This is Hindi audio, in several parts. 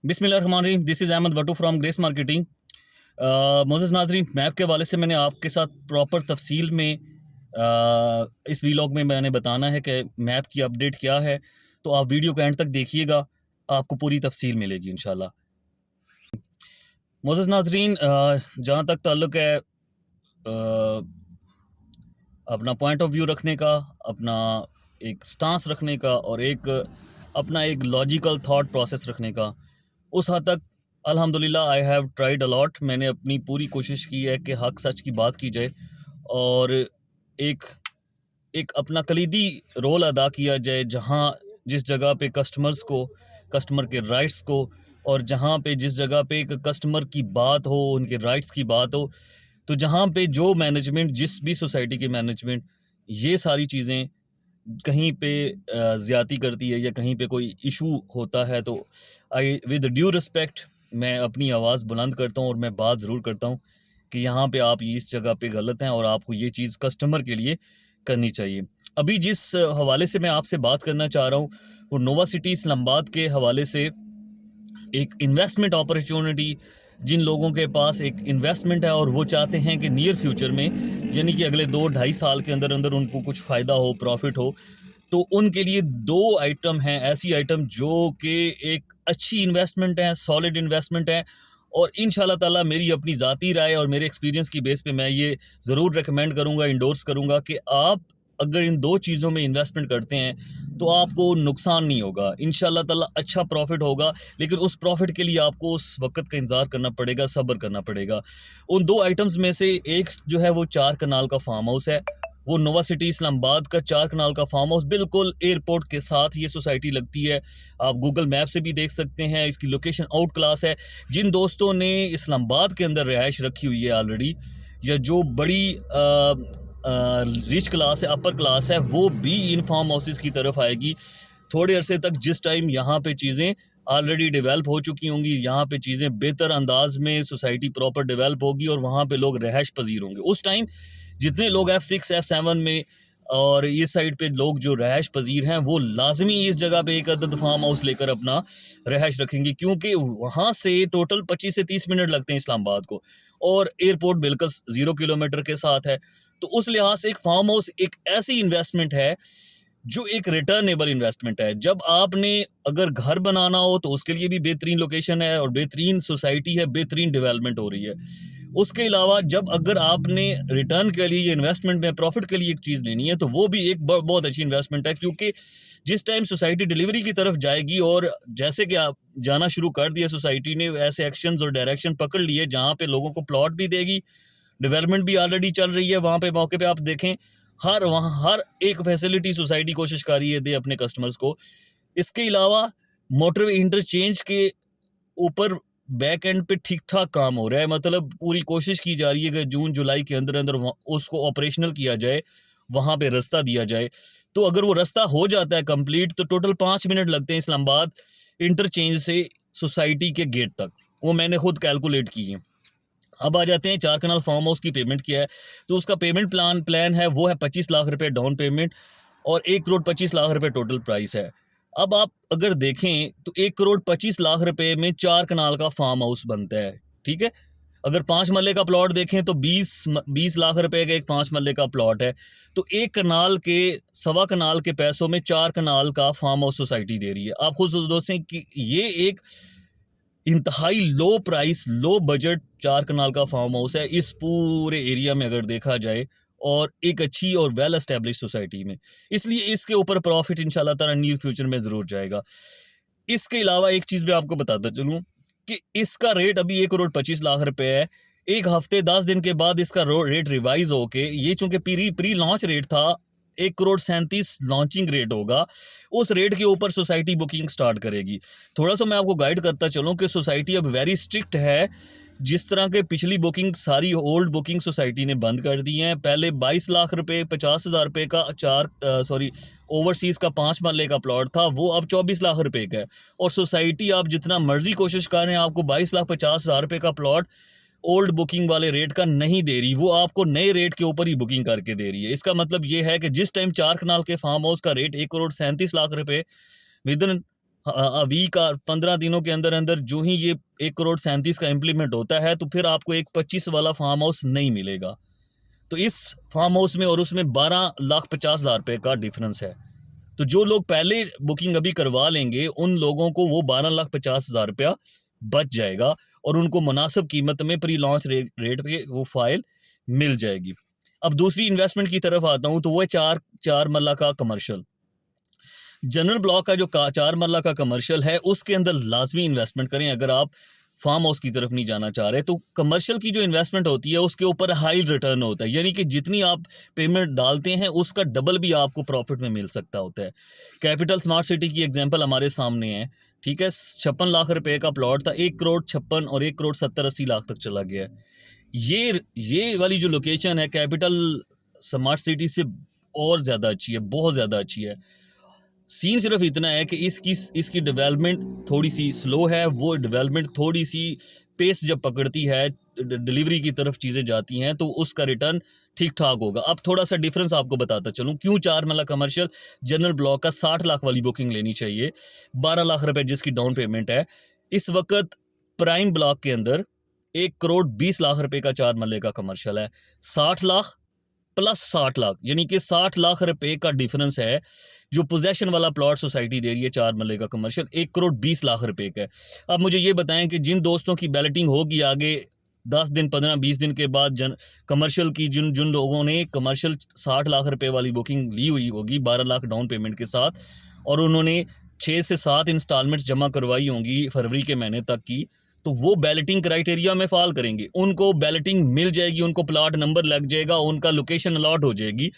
बिस्मिल्लाहिर्रहमानिर्रहीम। This is Ahmad Wattoo from Grace Marketing. मोअज़्ज़ज़ नाज़रीन, मैप के हवाले से मैंने आपके साथ प्रॉपर तफसील में इस वीलॉग में मैंने बताना है कि मैप की अपडेट क्या है। तो आप वीडियो को एंड तक देखिएगा, आपको पूरी तफसील मिलेगी इंशाल्लाह। मोअज़्ज़ज़ नाज़रीन, जहाँ तक ताल्लुक़ है अपना पॉइंट ऑफ व्यू रखने का, अपना एक स्टांस रखने का और एक अपना एक लॉजिकल थॉट प्रोसेस रखने का, उस हद तक अल्हम्दुलिल्लाह आई हैव ट्राइड अलॉट। मैंने अपनी पूरी कोशिश की है कि हक सच की बात की जाए और एक एक अपना कलीदी रोल अदा किया जाए, जहाँ जिस जगह पे कस्टमर्स को, कस्टमर के राइट्स को, और जहाँ पे जिस जगह पे एक कस्टमर की बात हो, उनके राइट्स की बात हो, तो जहाँ पे जो मैनेजमेंट, जिस भी सोसाइटी की मैनेजमेंट ये सारी चीज़ें कहीं पे ज़्यादती करती है या कहीं पे कोई इशू होता है, तो आई विद ड्यू रिस्पेक्ट मैं अपनी आवाज़ बुलंद करता हूँ और मैं बात ज़रूर करता हूँ कि यहाँ पे आप इस जगह पे गलत हैं और आपको ये चीज़ कस्टमर के लिए करनी चाहिए। अभी जिस हवाले से मैं आपसे बात करना चाह रहा हूँ, वो नोवा सिटी इस्लामाबाद के हवाले से एक इन्वेस्टमेंट अपॉर्चुनिटी, जिन लोगों के पास एक इन्वेस्टमेंट है और वो चाहते हैं कि नियर फ्यूचर में, यानी कि अगले 2-2.5 साल के अंदर अंदर उनको कुछ फ़ायदा हो, प्रॉफिट हो, तो उनके लिए दो आइटम हैं, ऐसी आइटम जो कि एक अच्छी इन्वेस्टमेंट है, सॉलिड इन्वेस्टमेंट है। और इंशाल्लाह ताला मेरी अपनी ज़ाती राय और मेरे एक्सपीरियंस की बेस पे मैं ये ज़रूर रिकमेंड करूँगा, इंडोर्स करूँगा कि आप अगर इन दो चीज़ों में इन्वेस्टमेंट करते हैं तो आपको नुकसान नहीं होगा, इंशाल्लाह ताला अच्छा प्रॉफिट होगा। लेकिन उस प्रॉफिट के लिए आपको उस वक़्त का इंतज़ार करना पड़ेगा, सब्र करना पड़ेगा। उन दो आइटम्स में से एक जो है वो 4 कनाल का फार्म हाउस है। वो नोवा सिटी इस्लामाबाद का 4 कनाल का फार्म हाउस बिल्कुल एयरपोर्ट के साथ ये सोसाइटी लगती है। आप गूगल मैप से भी देख सकते हैं, इसकी लोकेशन आउट क्लास है। जिन दोस्तों ने इस्लामाबाद के अंदर रिहाइश रखी हुई है ऑलरेडी, या जो बड़ी रिच क्लास है, अपर क्लास है, वो भी इन फार्म हाउसेस की तरफ आएगी थोड़े अरसे तक, जिस टाइम यहाँ पे चीज़ें ऑलरेडी डेवलप हो चुकी होंगी, यहाँ पे चीज़ें बेहतर अंदाज में सोसाइटी प्रॉपर डेवलप होगी और वहाँ पे लोग रहश पजीर होंगे। उस टाइम जितने लोग F6 F7 में और इस साइड पे लोग जो रहश पजीर हैं, वो लाजमी इस जगह पे एक अदद फार्म हाउस लेकर अपना रहश रखेंगे, क्योंकि वहाँ से टोटल 25 से 30 मिनट लगते हैं इस्लामाबाद को और एयरपोर्ट बिल्कुल 0 किलोमीटर के साथ है। तो उस लिहाज से एक फार्म हाउस एक ऐसी इन्वेस्टमेंट है जो एक रिटर्नेबल इन्वेस्टमेंट है। जब आपने अगर घर बनाना हो तो उसके लिए भी बेहतरीन लोकेशन है और बेहतरीन सोसाइटी है, बेहतरीन डेवलपमेंट हो रही है। उसके अलावा जब अगर आपने रिटर्न के लिए, इन्वेस्टमेंट में प्रॉफिट के लिए एक चीज़ लेनी है, तो वो भी एक बहुत अच्छी इन्वेस्टमेंट है, क्योंकि जिस टाइम सोसाइटी डिलीवरी की तरफ जाएगी, और जैसे कि आप जाना शुरू कर दिया सोसाइटी ने, ऐसे एक्शंस और डायरेक्शन पकड़ लिए जहाँ पे लोगों को प्लॉट भी देगी, डेवलपमेंट भी ऑलरेडी चल रही है वहाँ पे, मौके पे आप देखें वहाँ हर एक फैसिलिटी सोसाइटी कोशिश कर रही है दे अपने कस्टमर्स को। इसके अलावा मोटरवे इंटरचेंज के ऊपर बैक एंड पे ठीक ठाक काम हो रहा है, मतलब पूरी कोशिश की जा रही है कि जून जुलाई के अंदर अंदर उसको ऑपरेशनल किया जाए, वहाँ पे रास्ता दिया जाए। तो अगर वो रास्ता हो जाता है कंप्लीट, तो टोटल 5 मिनट लगते हैं इस्लामाबाद इंटरचेंज से सोसाइटी के गेट तक, वो मैंने खुद कैलकुलेट की है। अब आ जाते हैं 4 कनाल फार्म हाउस की पेमेंट क्या है। तो उसका पेमेंट प्लान है वो है 25 लाख रुपए डाउन पेमेंट और 1 करोड़ 25 लाख रुपए टोटल प्राइस है। अब आप अगर देखें तो 1 करोड़ 25 लाख रुपए में 4 कनाल का फार्म हाउस बनता है, ठीक है। अगर 5 मरले का प्लॉट देखें तो 20 लाख रुपए का एक 5 मरले का प्लॉट है। तो 1 कनाल के, सवा कनाल के पैसों में 4 कनाल का फार्म हाउस सोसाइटी दे रही है। आप खुद दोस्तों कि ये एक इंतहाई लो प्राइस, लो बजट 4 कनाल का फार्म हाउस है इस पूरे एरिया में अगर देखा जाए, और एक अच्छी और वेल एस्टेब्लिश सोसाइटी में। इसलिए इसके ऊपर प्रॉफिट इंशाल्लाह ताला नियर फ्यूचर में ज़रूर जाएगा। इसके अलावा एक चीज़ मैं आपको बताता चलूँ कि इसका रेट अभी 1 करोड़ 25 लाख रुपए है। 1 हफ्ते 10 दिन के बाद इसका रेट रिवाइज होके, ये चूंकि प्री लॉन्च रेट था, 1 करोड़ 37 लॉन्चिंग रेट होगा। उस रेट के ऊपर सोसाइटी बुकिंग स्टार्ट करेगी। थोड़ा सा मैं आपको गाइड करता चलूँ कि सोसाइटी अब वेरी स्ट्रिक्ट है। जिस तरह के पिछली बुकिंग, सारी ओल्ड बुकिंग सोसाइटी ने बंद कर दी हैं। पहले 22 लाख रुपए 50,000 रुपये का ओवरसीज का 5 मरले का प्लॉट था, वो अब 24 लाख रुपए का है। और सोसाइटी आप जितना मर्जी कोशिश कर रहे हैं, आपको 22,50,000 रुपये का प्लॉट ओल्ड बुकिंग वाले रेट का नहीं दे रही, वो आपको नए रेट के ऊपर ही बुकिंग करके दे रही है। इसका मतलब ये है कि जिस टाइम 4 कनाल के फार्म हाउस का रेट 1 करोड़ 37 लाख रुपए विद इन वीक और 15 दिनों के अंदर अंदर जो ही ये 1,37 का इम्प्लीमेंट होता है तो फिर आपको एक 25 वाला फार्म हाउस नहीं मिलेगा। तो इस फार्म हाउस में और उसमें 12,50,000 रुपये का डिफरेंस है। तो जो लोग पहले बुकिंग अभी करवा लेंगे उन लोगों को वो 12,50,000 रुपया बच जाएगा और उनको मुनासिब कीमत में प्री लॉन्च रेट पे वो फाइल मिल जाएगी। अब दूसरी इन्वेस्टमेंट की तरफ आता हूँ तो वो है चार मरला का कमर्शियल। जनरल ब्लॉक का जो चार मरला का कमर्शियल है उसके अंदर लाजमी इन्वेस्टमेंट करें अगर आप फार्म हाउस की तरफ नहीं जाना चाह रहे। तो कमर्शियल की जो इन्वेस्टमेंट होती है उसके ऊपर हाई रिटर्न होता है, यानी कि जितनी आप पेमेंट डालते हैं उसका डबल भी आपको प्रॉफिट में मिल सकता होता है। कैपिटल स्मार्ट सिटी की एग्जांपल हमारे सामने है, ठीक है। 56 लाख रुपए का प्लॉट था, 1,56 और 1,70,80 लाख तक चला गया है। ये वाली जो लोकेशन है कैपिटल स्मार्ट सिटी से और ज़्यादा अच्छी है, बहुत ज़्यादा अच्छी है। सीन सिर्फ इतना है कि इसकी डेवलपमेंट थोड़ी सी स्लो है। वो डेवलपमेंट थोड़ी सी पेस जब पकड़ती है, डिलीवरी की तरफ चीज़ें जाती हैं तो उसका रिटर्न ठीक ठाक होगा। अब थोड़ा सा डिफरेंस आपको बताता चलूँ क्यों चार मरला कमर्शियल जनरल ब्लॉक का 60 लाख वाली बुकिंग लेनी चाहिए, 12 लाख रुपए जिसकी डाउन पेमेंट है। इस वक्त प्राइम ब्लॉक के अंदर 1,20,00,000 रुपए का चार मरले का कमर्शियल है। 60 लाख प्लस 60 लाख यानी कि 60 लाख रुपए का डिफरेंस है जो पोजेशन वाला प्लॉट सोसाइटी दे रही है चार मरले का कमर्शियल 1,20,00,000 रुपए का है। अब मुझे ये बताएं कि जिन दोस्तों की बैलेटिंग होगी आगे 10 दिन 15-20 दिन के बाद कमर्शियल की जिन जिन लोगों ने कमर्शियल 60 लाख रुपए वाली बुकिंग ली हुई होगी 12 लाख डाउन पेमेंट के साथ और उन्होंने 6 से 7 इंस्टॉलमेंट्स जमा करवाई होंगी फरवरी के महीने तक की, तो वो बैलेटिंग क्राइटेरिया में फॉल करेंगे, उनको बैलेटिंग मिल जाएगी, उनको प्लॉट नंबर लग जाएगा, उनका लोकेशन अलॉट हो जाएगी।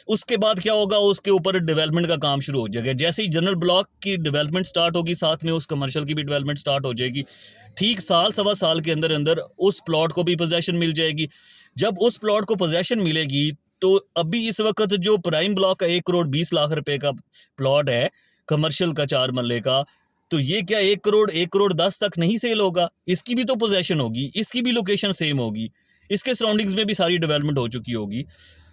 उसके बाद क्या होगा, उसके ऊपर डेवलपमेंट का काम शुरू हो जाएगा। जैसे ही जनरल ब्लॉक की डेवलपमेंट स्टार्ट होगी साथ में उस कमर्शियल की भी डेवलपमेंट स्टार्ट हो जाएगी। ठीक साल सवा साल के अंदर अंदर उस प्लॉट को भी पोजेशन मिल जाएगी। जब उस प्लॉट को पोजेशन मिलेगी तो अभी इस वक्त जो प्राइम ब्लॉक का 1,20,00,000 रुपए का प्लॉट है कमर्शियल का चार मरले का, तो ये क्या 1,10 तक नहीं सेल होगा, इसकी भी तो पोजेशन होगी, इसकी भी लोकेशन सेम होगी, इसके सराउंडिंग्स में भी सारी डेवलपमेंट हो चुकी होगी,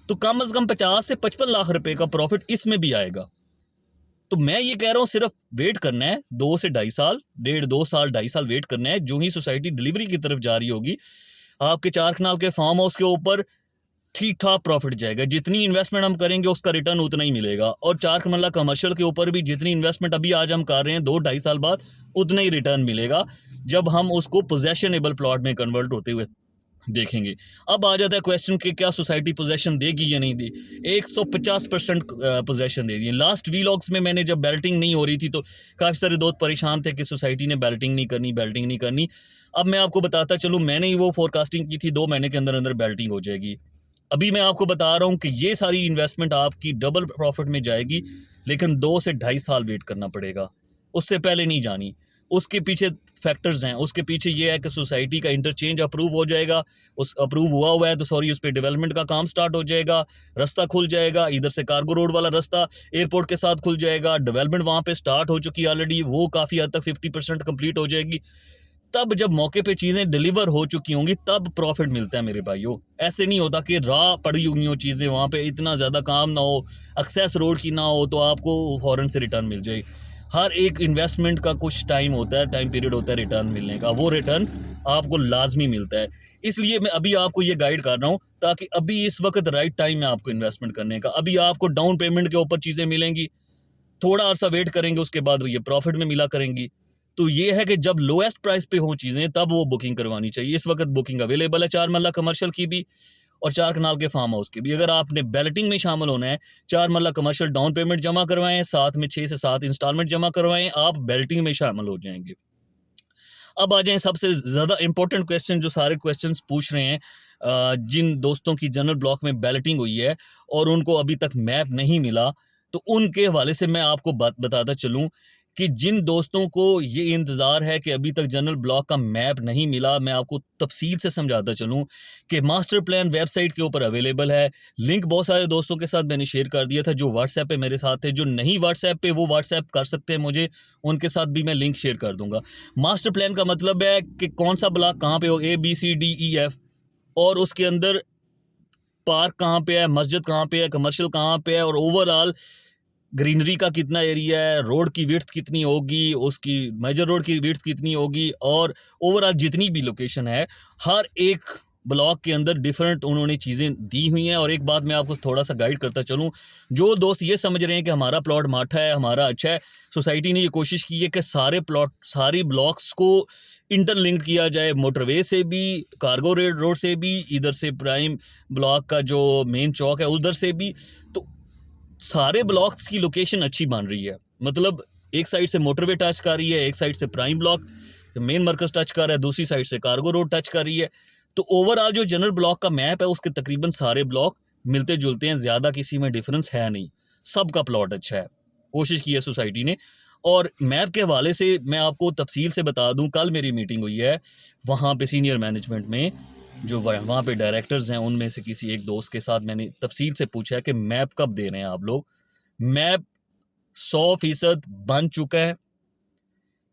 तो कम से कम 50 से 55 लाख रुपए का प्रॉफिट इसमें भी आएगा। तो मैं ये कह रहा हूं सिर्फ वेट करना है 2 से 2.5 साल, 2 साल वेट करना है। जो ही सोसाइटी डिलीवरी की तरफ जा रही होगी आपके चार कनाल के फार्म हाउस के ऊपर ठीक ठाक प्रॉफिट जाएगा। जितनी इन्वेस्टमेंट हम करेंगे उसका रिटर्न उतना ही मिलेगा और चार कमरला कमर्शियल के ऊपर भी जितनी इन्वेस्टमेंट अभी आज हम कर रहे हैं 2-2.5 साल बाद उतना ही रिटर्न मिलेगा जब हम उसको पोजेशनेबल प्लॉट में कन्वर्ट होते हुए देखेंगे। अब आ जाता है क्वेश्चन कि क्या सोसाइटी पोजेशन देगी या नहीं दी। 150% पोजेशन दे दी। लास्ट वीलॉग्स में मैंने जब बैल्टिंग नहीं हो रही थी तो काफ़ी सारे दोस्त परेशान थे कि सोसाइटी ने बैल्टिंग नहीं करनी। अब मैं आपको बताता चलूँ, मैंने ही वो फोरकास्टिंग की थी 2 महीने के अंदर अंदर बैल्टिंग हो जाएगी। अभी मैं आपको बता रहा हूँ कि ये सारी इन्वेस्टमेंट आपकी डबल प्रॉफिट में जाएगी, लेकिन 2 से 2.5 साल वेट करना पड़ेगा, उससे पहले नहीं जानी। उसके पीछे फैक्टर्स हैं, उसके पीछे ये है कि सोसाइटी का इंटरचेंज अप्रूव हो जाएगा, उस अप्रूव हुआ है तो सॉरी उस पर डेवलपमेंट का काम स्टार्ट हो जाएगा, रास्ता खुल जाएगा, इधर से कार्गो रोड वाला रास्ता एयरपोर्ट के साथ खुल जाएगा, डेवलपमेंट वहाँ पे स्टार्ट हो चुकी है ऑलरेडी, वो काफ़ी हद तक 50% कंप्लीट हो जाएगी। तब जब मौके पे चीज़ें डिलीवर हो चुकी होंगी तब प्रॉफिट मिलता है मेरे भाइयों। ऐसे नहीं होता कि राह पड़ी हुई हो चीज़ें, वहाँ पे इतना ज़्यादा काम ना हो, एक्सेस रोड की ना हो तो आपको फ़ौरन से रिटर्न मिल जाए। हर एक इन्वेस्टमेंट का कुछ टाइम होता है, टाइम पीरियड होता है रिटर्न मिलने का, वो रिटर्न आपको लाजमी मिलता है। इसलिए मैं अभी आपको ये गाइड कर रहा हूँ ताकि अभी इस वक्त राइट टाइम है आपको इन्वेस्टमेंट करने का। अभी आपको डाउन पेमेंट के ऊपर चीज़ें मिलेंगी, थोड़ा अर्सा वेट करेंगे उसके बाद ये प्रॉफिट में मिला करेंगी। तो ये है कि जब लोएस्ट प्राइस पे हो चीज़ें तब वो बुकिंग करवानी चाहिए। इस वक्त बुकिंग अवेलेबल है चार मरला कमर्शियल की भी और चार कनाल के फार्म हाउस की भी। अगर आपने बैलेटिंग में शामिल होना है, चार मरला कमर्शियल डाउन पेमेंट जमा करवाएं, साथ में 6 से 7 इंस्टॉलमेंट जमा करवाएं, आप बैलेटिंग में शामिल हो जाएंगे। अब आ जाएं सबसे ज़्यादा इंपॉर्टेंट क्वेश्चन जो सारे क्वेश्चंस पूछ रहे हैं, जिन दोस्तों की जनरल ब्लॉक में बैलेटिंग हुई है और उनको अभी तक मैप नहीं मिला, तो उनके हवाले से मैं आपको बात बताता चलूँ कि जिन दोस्तों को ये इंतज़ार है कि अभी तक जनरल ब्लॉक का मैप नहीं मिला, मैं आपको तफसील से समझाता चलूँ कि मास्टर प्लान वेबसाइट के ऊपर अवेलेबल है। लिंक बहुत सारे दोस्तों के साथ मैंने शेयर कर दिया था जो व्हाट्सएप पे मेरे साथ थे, जो नहीं व्हाट्सएप पे वो व्हाट्सएप कर सकते हैं मुझे, उनके साथ भी मैं लिंक शेयर कर दूंगा। मास्टर प्लान का मतलब है कि कौन सा ब्लॉक कहाँ पे हो, ABCDEF, और उसके अंदर पार्क कहाँ पे है, मस्जिद कहाँ पे है, कमर्शियल कहाँ पे है, और ओवरऑल ग्रीनरी का कितना एरिया है, रोड की विड्थ कितनी होगी, उसकी मेजर रोड की विड्थ कितनी होगी, और ओवरऑल जितनी भी लोकेशन है हर एक ब्लॉक के अंदर डिफरेंट उन्होंने चीज़ें दी हुई हैं। और एक बात मैं आपको थोड़ा सा गाइड करता चलूँ, जो दोस्त ये समझ रहे हैं कि हमारा प्लॉट माठा है, हमारा अच्छा है, सोसाइटी ने ये कोशिश की है कि सारे प्लॉट, सारी ब्लॉक्स को इंटरलिंक किया जाए, मोटरवे से भी, कार्गो रोड से भी, इधर से प्राइम ब्लॉक का जो मेन चौक है उधर से भी। तो सारे ब्लॉक्स की लोकेशन अच्छी बन रही है, मतलब एक साइड से मोटरवे टच कर रही है, एक साइड से प्राइम ब्लॉक मेन मर्कज टच कर रहा है, दूसरी साइड से कार्गो रोड टच कर रही है। तो ओवरऑल जो जनरल ब्लॉक का मैप है उसके तकरीबन सारे ब्लॉक मिलते जुलते हैं, ज़्यादा किसी में डिफरेंस है नहीं, सबका प्लॉट अच्छा है, कोशिश की है सोसाइटी ने। और मैप के हवाले से मैं आपको तफसील से बता दूं, कल मेरी मीटिंग हुई है वहाँ पे सीनियर मैनेजमेंट में, जो वहाँ पे डायरेक्टर्स हैं उनमें से किसी एक दोस्त के साथ मैंने तफसील से पूछा है कि मैप कब दे रहे हैं आप लोग। मैप 100% बन चुका है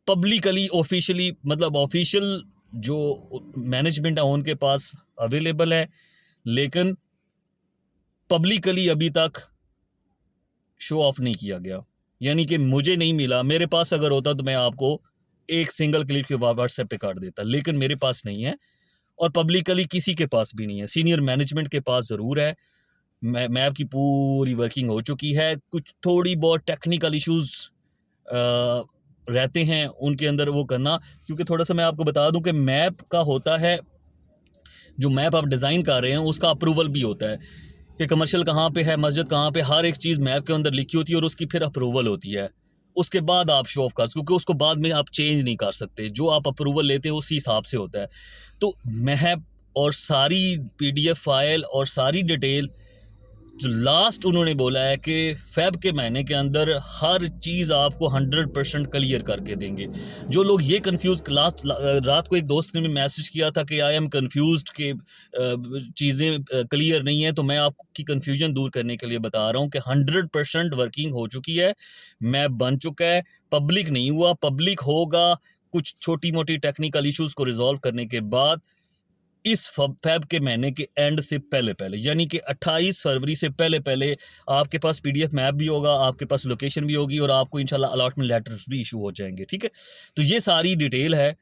पब्लिकली, ऑफिशियली, मतलब ऑफिशियल जो मैनेजमेंट है उनके पास अवेलेबल है, लेकिन पब्लिकली अभी तक शो ऑफ नहीं किया गया। यानी कि मुझे नहीं मिला, मेरे पास अगर होता तो मैं आपको एक सिंगल क्लिक के व्हाट्सएप पे कर देता, लेकिन मेरे पास नहीं है और पब्लिकली किसी के पास भी नहीं है। सीनियर मैनेजमेंट के पास ज़रूर है, मैप की पूरी वर्किंग हो चुकी है। कुछ थोड़ी बहुत टेक्निकल इश्यूज रहते हैं उनके अंदर वो करना, क्योंकि थोड़ा सा मैं आपको बता दूं कि मैप का होता है, जो मैप आप डिज़ाइन कर रहे हैं उसका अप्रूवल भी होता है कि कमर्शियल कहाँ पे है, मस्जिद कहाँ पे, हर एक चीज़ मैप के अंदर लिखी होती है और उसकी फिर अप्रूवल होती है। उसके बाद आप शो ऑफ कर, क्योंकि उसको बाद में आप चेंज नहीं कर सकते, जो आप अप्रूवल लेते हो उसी हिसाब से होता है। तो मैप और सारी पीडीएफ फाइल और सारी डिटेल जो लास्ट उन्होंने बोला है कि फेब के महीने के अंदर हर चीज़ आपको 100% क्लियर करके देंगे। जो लोग ये कंफ्यूज, लास्ट रात को एक दोस्त ने भी मैसेज किया था कि आई एम कंफ्यूज्ड कि चीज़ें क्लियर नहीं है, तो मैं आपकी कंफ्यूजन दूर करने के लिए बता रहा हूँ कि 100% वर्किंग हो चुकी है, मैप बन चुका है, पब्लिक नहीं हुआ, पब्लिक होगा कुछ छोटी मोटी टेक्निकल इश्यूज़ को रिजॉल्व करने के बाद इस फेब के महीने के एंड से पहले पहले, यानी कि 28 फरवरी से पहले पहले आपके पास पीडीएफ मैप भी होगा, आपके पास लोकेशन भी होगी और आपको इंशाल्लाह अलॉटमेंट लेटर्स भी इशू हो जाएंगे। ठीक है, तो ये सारी डिटेल है।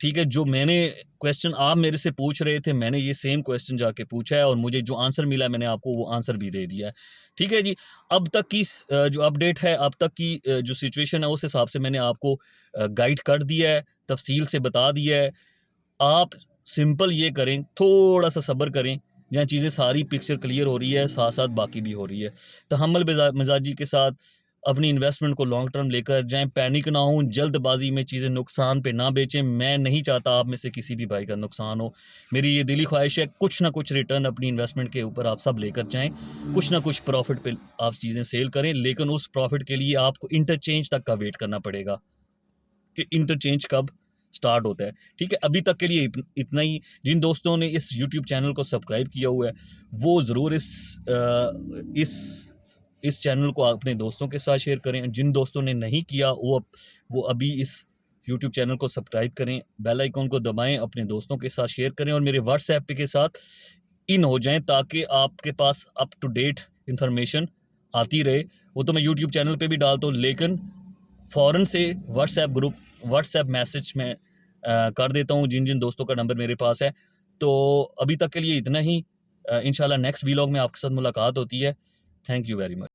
ठीक है, जो मैंने क्वेश्चन आप मेरे से पूछ रहे थे, मैंने ये सेम क्वेश्चन जाके पूछा है और मुझे जो आंसर मिला मैंने आपको वो आंसर भी दे दिया है। ठीक है जी, अब तक की जो अपडेट है, अब तक की जो सिचुएशन है उस हिसाब से मैंने आपको गाइड कर दिया है, तफसील से बता दिया है। आप सिंपल ये करें, थोड़ा सा सब्र करें, जहाँ चीज़ें सारी पिक्चर क्लियर हो रही है साथ साथ बाकी भी हो रही है। तहम्मुल मिजाजी के साथ अपनी इन्वेस्टमेंट को लॉन्ग टर्म लेकर जाएं, पैनिक ना हो, जल्दबाजी में चीज़ें नुकसान पे ना बेचें। मैं नहीं चाहता आप में से किसी भी भाई का नुकसान हो, मेरी ये दिली ख्वाहिश है कुछ ना कुछ रिटर्न अपनी इन्वेस्टमेंट के ऊपर आप सब लेकर जाएं, कुछ ना कुछ प्रॉफिट पे आप चीज़ें सेल करें, लेकिन उस प्रॉफिट के लिए आपको इंटरचेंज तक का वेट करना पड़ेगा कि इंटरचेंज कब स्टार्ट होता है। ठीक है, अभी तक के लिए इतना ही। जिन दोस्तों ने इस यूट्यूब चैनल को सब्सक्राइब किया हुआ है वो ज़रूर इस चैनल को अपने दोस्तों के साथ शेयर करें। जिन दोस्तों ने नहीं किया वो अभी इस यूट्यूब चैनल को सब्सक्राइब करें, बेल आइकॉन को दबाएं, अपने दोस्तों के साथ शेयर करें और मेरे व्हाट्सएप के साथ इन हो जाएं ताकि आपके पास अप टू डेट इंफॉर्मेशन आती रहे। वो तो मैं यूट्यूब चैनल पे भी डालता हूँ, लेकिन फ़ौरन से व्हाट्सएप मैसेज में कर देता हूँ जिन जिन दोस्तों का नंबर मेरे पास है। तो अभी तक के लिए इतना ही। इंशाल्लाह नेक्स्ट व्लॉग में आपके साथ मुलाकात होती है। Thank you very much.